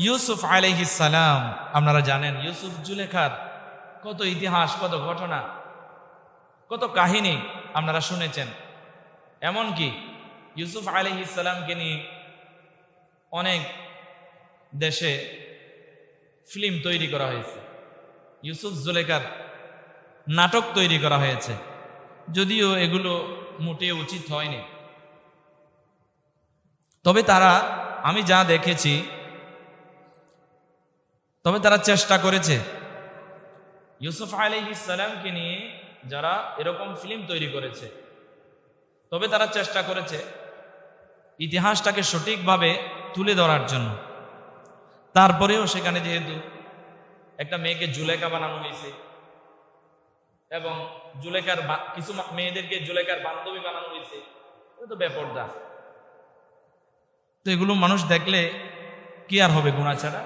ইউসুফ আলাইহিস সালাম, আপনারা জানেন ইউসুফ জুলেখার কত ইতিহাস, কত ঘটনা, কত কাহিনী আপনারা শুনেছেন। এমনকি ইউসুফ আলাইহিস সালামকে নিয়ে অনেক দেশে ফিল্ম তৈরি করা হয়েছে, ইউসুফ জুলেখার নাটক তৈরি করা হয়েছে, যদিও এগুলো মোটেও উচিত হয়নি। তবে আমি যা দেখেছি, তবে তারা চেষ্টা করেছে ইউসুফ আলাইহিস সালামকে নিয়ে যারা এরকম ফিল্ম তৈরি করেছে, তবে তারা চেষ্টা করেছে ইতিহাসটাকে সঠিকভাবে তুলে ধরার জন্য। তারপরেও সেখানে যেহেতু একটা মেয়েকে জুলেখা বানানো হয়েছে এবং কিছু মেয়েদেরকে জুলেখার বান্ধবী বানানো হয়েছে, এটা তো বেপরদা। তো এগুলো মানুষ দেখলে কি আর হবে, গুনাহ ছাড়া।